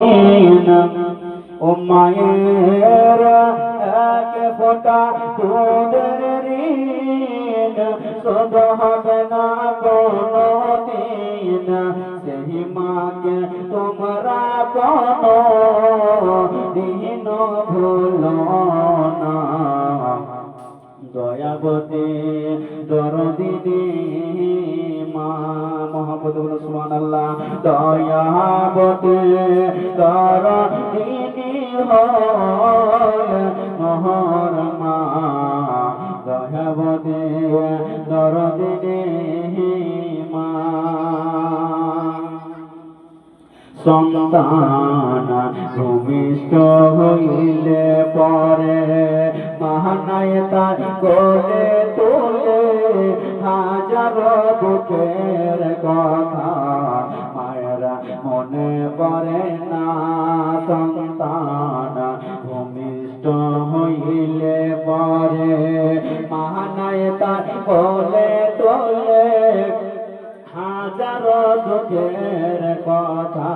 ও মায়ের এক ফোঁটা দুধের ঋণ শোধ হবে না কোনো দিন। সেই মাকে তোমরা কোনো দিন ভুলো না। দয়াবতী দরদিনী মা, মহাপদ বলো সুবহানাল্লাহ। দয়াবতী দরদিনী হয় মোহর মা, দয়াবতী দরদিনী মা। সন্তান ভূমিষ্ঠ হইলে পরে মাহানায় তার কোলে তোলে হাজারো দুঃখের কথা মায়েরা মনে পড়ে না। সন্তান ভূমিষ্ঠ হইলে পরে মাহানায় তার কোলে তোলে হাজারো দুঃখের কথা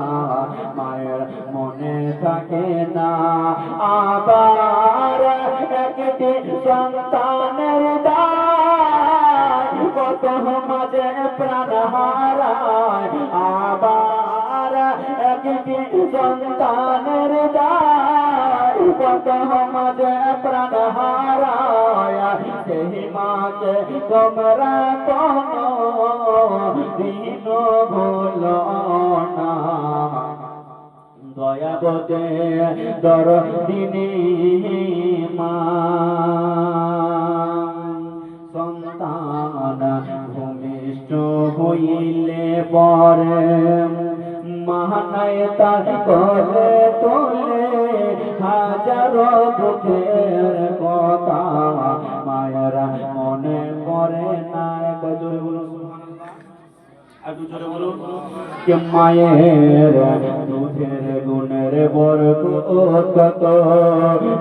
মায়ের মনে থাকে না। আবার একটি সন্তানের দায় কত মাঝে প্রাণ হারায়। আবার একটি সন্তানের দায় কত মাঝে প্রাণ হারায়। সেই মাকে তোমরা কোনো দিন ভুলো না। দয়াবতী দরদিনী মা। সন্তান ভূমিষ্ঠ হইলে পরে মাহানায় তার কোলে তোলে হাজারো দুঃখের কথা মায়েরা মনে পড়ে না। জোরে বলুন একটু জোরে বলুন। কে মায়ের দুধের গুণের বরকত কত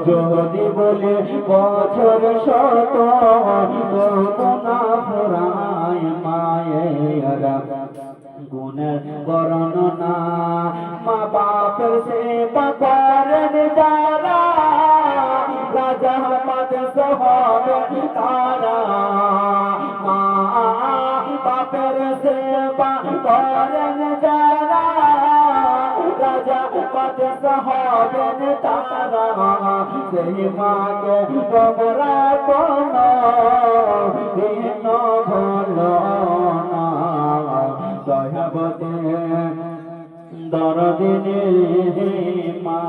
যদি বলে বছর শত না ফুরায় মায়ের গুণের বর্ণনা। মা বাপের সেবা করেন যারা রাজা বাদশাহ হবেন তারা। মা বাপের সেবা করেন যারা রাজা বাদশাহ হবেন তারা। সেই মাকে তোমরা কোনো দিন ভুলো না। দয়াবতী দরদিনী মা।